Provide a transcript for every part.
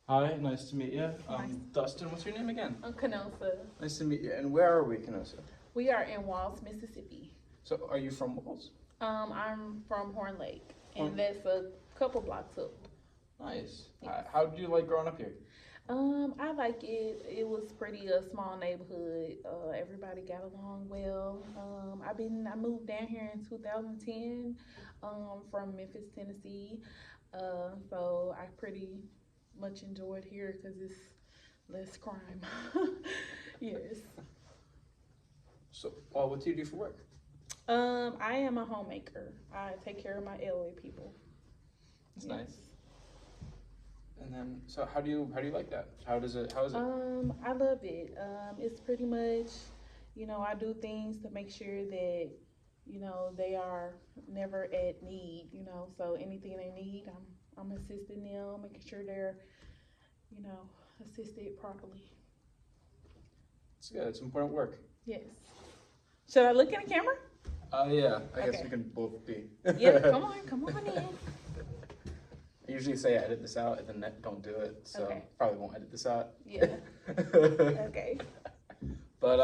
Hi, nice to meet you. Nice. Dustin, what's your name again? I'm Kenosa. Nice to meet you. And where are we, Kenosa? We are in Walls, Mississippi. So, are you from Walls? I'm from Horn Lake, Horn- and that's a couple blocks up. Nice. Yes. How did you like growing up here? I like it. It was pretty a small neighborhood. Everybody got along well. I moved down here in 2010, from Memphis, Tennessee. So I pretty much enjoyed here because it's less crime. Yes. So, what do you do for work? I am a homemaker. I take care of my elderly people. That's Yes. nice. And then, so how do you like that? How is it? I love it. It's pretty much, I do things to make sure that, they are never at need, so anything they need, I'm assisting them, making sure they're, assisted properly. It's good. It's important work. Yes. Should I look in the camera? Yeah. I guess Okay. we can both be. Yeah, come on in. I usually say edit this out and then don't do it, so Okay. probably won't edit this out. Yeah. Okay. But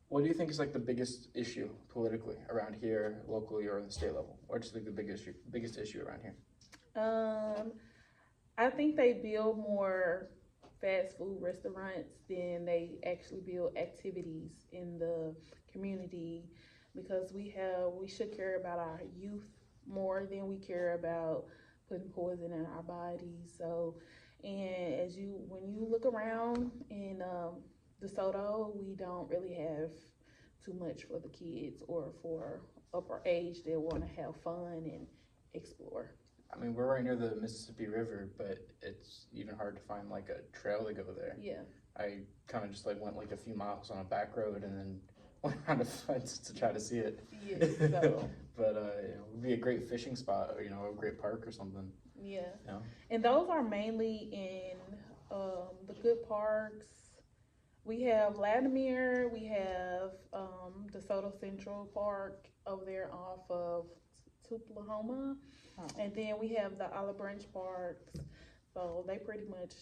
what do you think is like the biggest issue politically around here, locally, or the state level? What's like the biggest issue around here? I think they build more fast food restaurants than they actually build activities in the community because we should care about our youth more than we care about putting poison in our bodies. So, and when you look around in DeSoto, we don't really have too much for the kids or for upper age that want to have fun and explore. I mean, we're right near the Mississippi River, but it's even hard to find like a trail to go there. Yeah. I kind of just like went like a few miles on a back road and then went around a fence to try to see it. Yeah. So. But it would be a great fishing spot, a great park or something. Yeah. You know? And those are mainly in the good parks. We have Latimer, we have DeSoto Central Park over there off of Tuplahoma. Oh. And then we have the Olive Branch Parks. So they pretty much,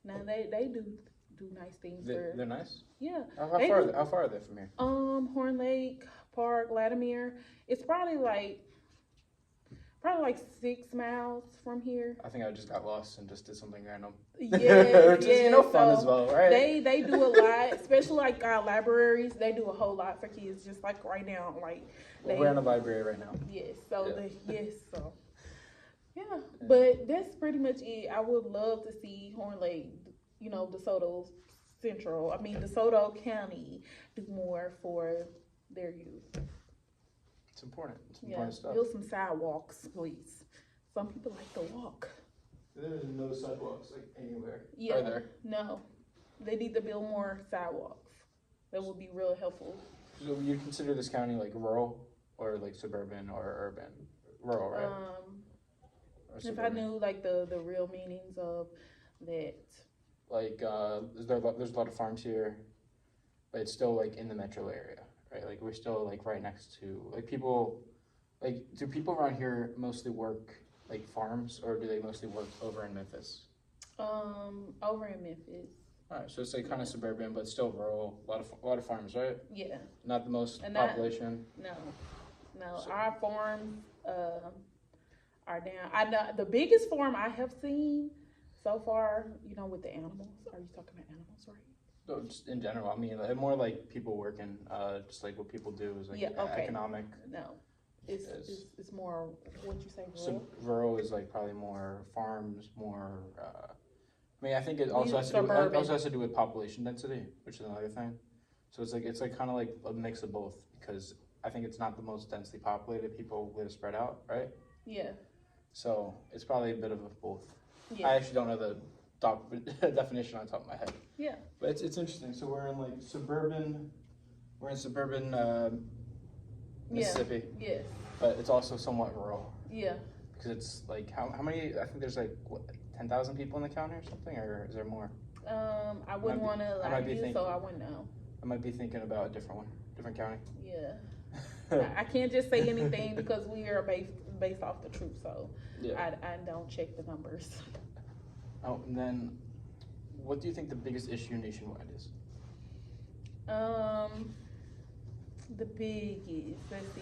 now they do nice things. They're nice? Yeah. How far are they from here? Horn Lake Park, Latimer. It's probably like 6 miles from here. I think I just got lost and just did something random. Yeah, Which is, fun as well, right? They do a lot, especially like our libraries. They do a whole lot for kids. Just like right now, We're in a library right now. Yes, so Yeah. yeah. But that's pretty much it. I would love to see Horn Lake, DeSoto Central. DeSoto County do more for their youth. It's important. It's Yeah, important stuff. build some sidewalks, please. Some people like to walk. There's no sidewalks like anywhere. Yeah. Are there? No, they need to build more sidewalks. That would be real helpful. So you consider this county like rural or like suburban or urban? Rural, right? Or If I suburban? knew like the real meanings of that. Like there's a lot of farms here, but it's still like in the metro area, right? Like we're still like right next to like people. Like, do people around here mostly work like farms, or do they mostly work over in Memphis? Over in Memphis. All right, so it's like kind of suburban, but still rural. A lot of farms, right? Yeah. Not the most And population. No. So- Our farms are down. I know the biggest farm I have seen so far. With the animals. Are you talking about animals, right? No, just in general. I mean, more like people working. Just like what people do is like Yeah, okay. economic. No. It's Yes. it's more what you say. So rural is like probably more farms, more. I think it also Suburban. has to do with population density, which is another thing. So it's like kind of like a mix of both because I think it's not the most densely populated. People live spread out, right? Yeah. So it's probably a bit of both. Yeah. I actually don't know the definition on top of my head. Yeah. But it's interesting. So we're in like suburban. We're in suburban Mississippi, Yes. but it's also somewhat rural. Yeah. Because it's like how many? I think there's like what, 10,000 people in the county or something, or is there more? I wouldn't want to I lie might to be you, so thinking- I wouldn't know. I might be thinking about a different one, different county. Yeah. I can't just say anything because we are based off the truth. So Yeah. I don't check the numbers. Oh, and then, what do you think the biggest issue nationwide is? The biggest, let's see.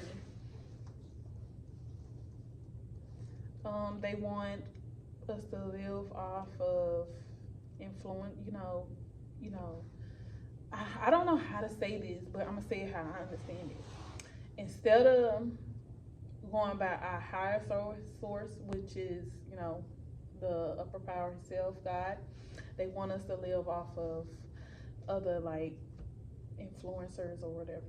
They want us to live off of influence. I don't know how to say this, but I'm gonna say it how I understand it. Instead of going by our higher source, which is the upper power itself, God, they want us to live off of other like influencers or whatever.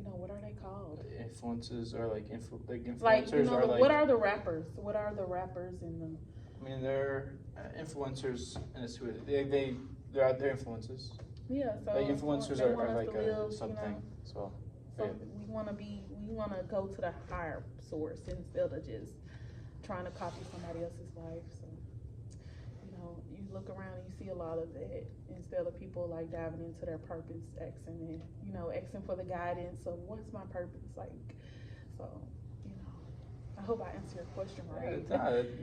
What are they called? Influences or like influencers Like are like. what are the rappers? What are the rappers in the? I mean, they're influencers in a way. They're influences. Yeah, so Like influencers they want are us like to a live, something. So So yeah. we want to go to the higher source instead of just trying to copy somebody else's life. So you look around and you see a lot of that instead of people like diving into their purpose, asking for the guidance of what's my purpose like. So I hope I answered your question right.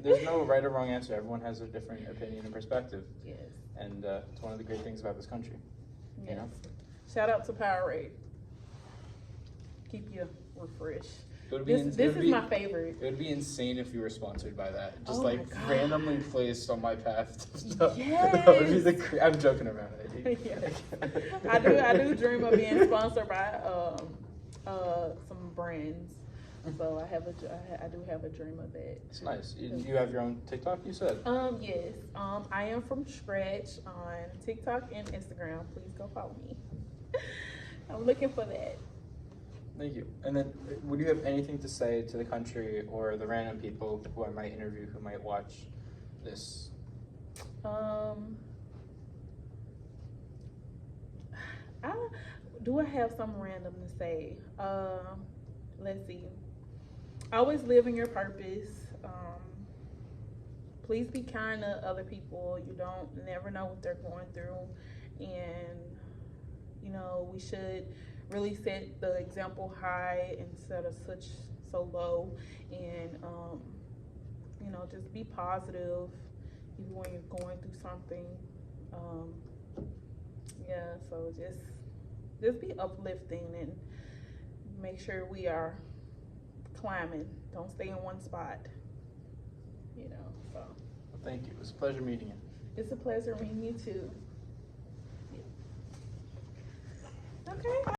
There's no right or wrong answer. Everyone has a different opinion and perspective. Yes. And it's one of the great things about this country. Yes. You know? Shout out to Powerade. Keep you refreshed. This is my favorite. It would be insane if you were sponsored by that. Just Oh my God. randomly placed on my path. No, Yes. that would be I'm joking around. Yes. I do dream of being sponsored by some brands. So I do have a dream of that. It's nice. You have your own TikTok, you said? Yes. I am from scratch on TikTok and Instagram. Please go follow me. I'm looking for that. Thank you. And then, would you have anything to say to the country or the random people who I might interview who might watch this? Do I have something random to say? Let's see. Always live in your purpose. Please be kind to other people. You never know what they're going through, and we should really set the example high instead of so low, and just be positive even when you're going through something. So just be uplifting and make sure we are climbing. Don't stay in one spot. So. Well, thank you. It was a pleasure meeting you. It's a pleasure meeting you too. Okay.